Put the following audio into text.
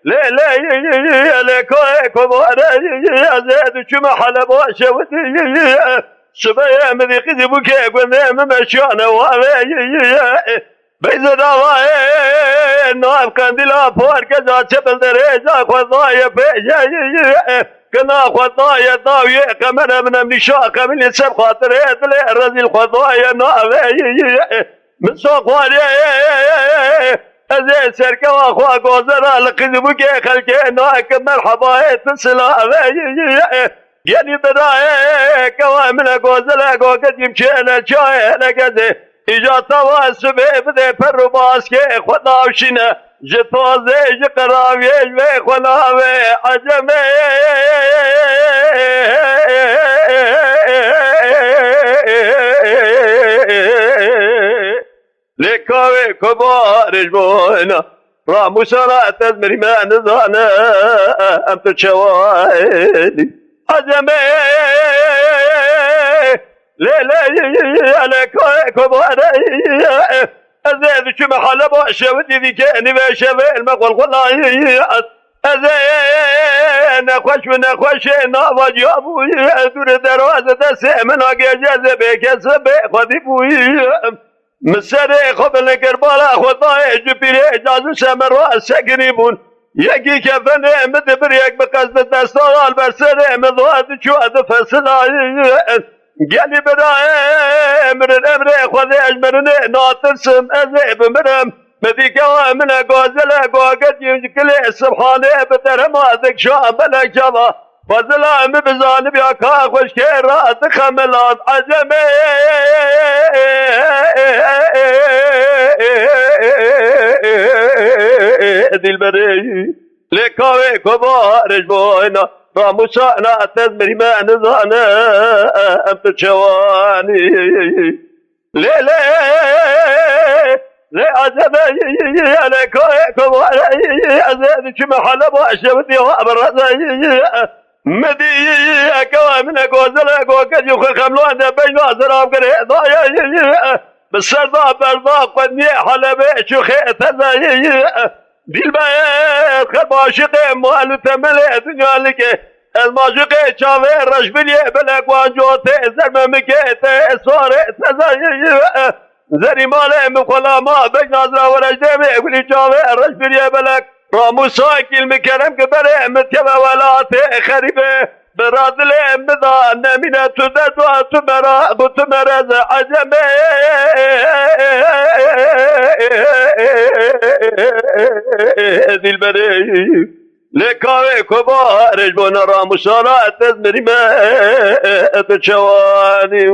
لا لا لا كبار زاد شو محل باشوت شبيه مذي قدي بكي قلنا ممشيانا وابي بيزنا واي ناف كاندلا فور كذا شبل دريزا خضايا بيجا كنا خضايا ضاوية كمنا من مشاقة من السب خاطر يدلي رزي الخضايا نافي من سوق واري ازي سركة واخوا قوزنا لقد بكي خلقي ناك مرحبا تسلامي يعني براي كوامنا قوزنا قوقت يمشينا شاي لقدي إجا تواسبي بدي فرو باسكي خداوشنا جتوزي جقراوي جوي خناوي عجمي لكاوي كبار جبونا رامو سرعة تزمري ما نزانا أمت شوائلي عجمي لا لا لا كبار أزيد شو محل باشا ودي ذي كأني باشا المقول والله أزين نخوش نواج يا أبوي دور دروازة تسع من أجي جذبة كسبة خذي بوي مسري قبل كربلاء خطاي جبري إجازة سمر سكريبون يجي كفن مدبريك بقصد تستغل برسري مضوات شو أدفسلاي قالي براي من الأمر خذي أجمرني ناطرسم أزي بمرم مذيك وامنا قوزلا قوقت يمجكلي سبحانه بترم هذيك شامل جبا فزلا مبزان بياكا خوش كيرات خملات عجمي دل بري لكاوي كبارج بوينا راموسانا تزمري ما نزانا أمت شواني ليه لا عجبي أنا كويكم وأنا أزيد شو محل باشا ودي وأبرز مدي كوامنا قوزلا قوكد يخي خملوان بين أزرام قري ضايا بالسرضا برضا قدني حلبي شو خيت دي البيت خباشقي مالو تملي دنيا لكي الماجقي شافي رجبلي بلك وانجوتي زرممكيتي صوري تزايا زري مالي من خلاما بين نظرة ورجدامي كل جامع رجبري بلك رامو ساكي المكرم كبري متبا ولاتي خريبي براد لي مضا نمينة تددوا تمرا بتمرز عجمي ذي البري لكاوي كبار جبونا رامو سارا تزمري ما تشواني